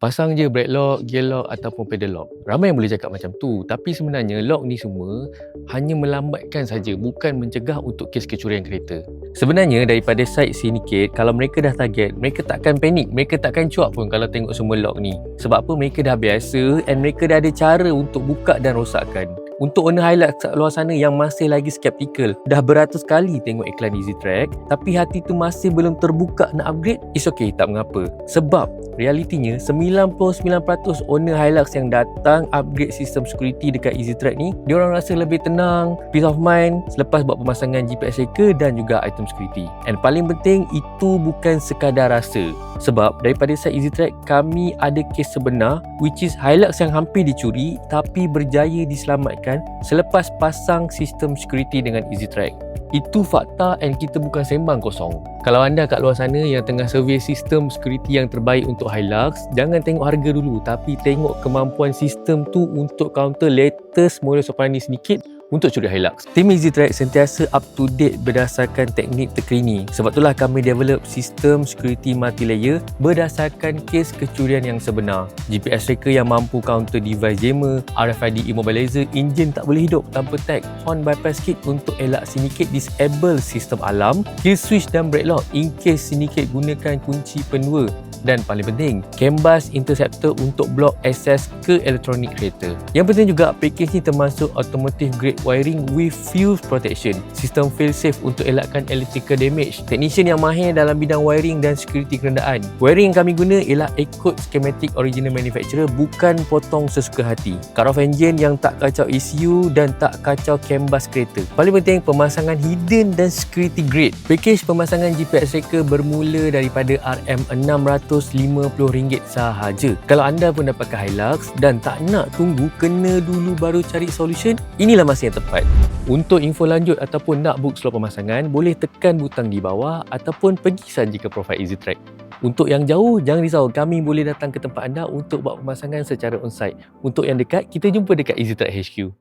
Pasang je brake lock, gear lock ataupun pedal lock. Ramai yang boleh cakap macam tu, tapi sebenarnya lock ni semua hanya melambatkan saja, bukan mencegah untuk kes kecurian kereta. Sebenarnya daripada side syndicate, kalau mereka dah target, mereka takkan panik, mereka takkan cuak pun kalau tengok semua lock ni. Sebab apa? Mereka dah biasa and mereka dah ada cara untuk buka dan rosakkan. Untuk owner Hilux kat luar sana yang masih lagi skeptical, dah beratus kali tengok iklan EasyTrack, tapi hati tu masih belum terbuka nak upgrade, it's okay, tak mengapa. Sebab realitinya 99% owner Hilux yang datang upgrade sistem security dekat EasyTrack ni, diorang rasa lebih tenang, peace of mind selepas buat pemasangan GPS tracker dan juga item security. And paling penting, itu bukan sekadar rasa. Sebab daripada side EasyTrack, kami ada kes sebenar which is Hilux yang hampir dicuri tapi berjaya diselamatkan selepas pasang sistem security dengan EasyTrack. Itu fakta and kita bukan sembang kosong. Kalau anda kat luar sana yang tengah survey sistem security yang terbaik untuk Hilux, jangan tengok harga dulu tapi tengok kemampuan sistem tu untuk counter latest modus operandi sedikit untuk curi Hilux. Tim EasyTrack sentiasa up to date berdasarkan teknik terkini. Sebab itulah kami develop sistem security multi-layer berdasarkan kes kecurian yang sebenar. GPS tracker yang mampu counter device jammer, RFID immobilizer, enjin tak boleh hidup tanpa tag, horn bypass kit untuk elak syndicate disable sistem alarm, kill switch dan brake lock in case syndicate gunakan kunci pendua. Dan paling penting, CAN bus interceptor untuk block akses ke elektronik kereta. Yang penting juga, package ni termasuk automotive grade wiring with fuse protection, sistem fail safe untuk elakkan electrical damage, technician yang mahir dalam bidang wiring dan security kenderaan. Wiring yang kami guna ialah ikut schematic original manufacturer, bukan potong sesuka hati. Cut off engine yang tak kacau ECU dan tak kacau CAN bus kereta. Paling penting, pemasangan hidden dan security grade. Package pemasangan GPS tracker bermula daripada RM650 sahaja. Kalau anda pun dah pakai Hilux dan tak nak tunggu kena dulu baru cari solution, inilah masa yang tepat. Untuk info lanjut ataupun nak book slot pemasangan, boleh tekan butang di bawah ataupun pergi saja ke profile EasyTrack. Untuk yang jauh, jangan risau, kami boleh datang ke tempat anda untuk buat pemasangan secara onsite. Untuk yang dekat, kita jumpa dekat EasyTrack HQ.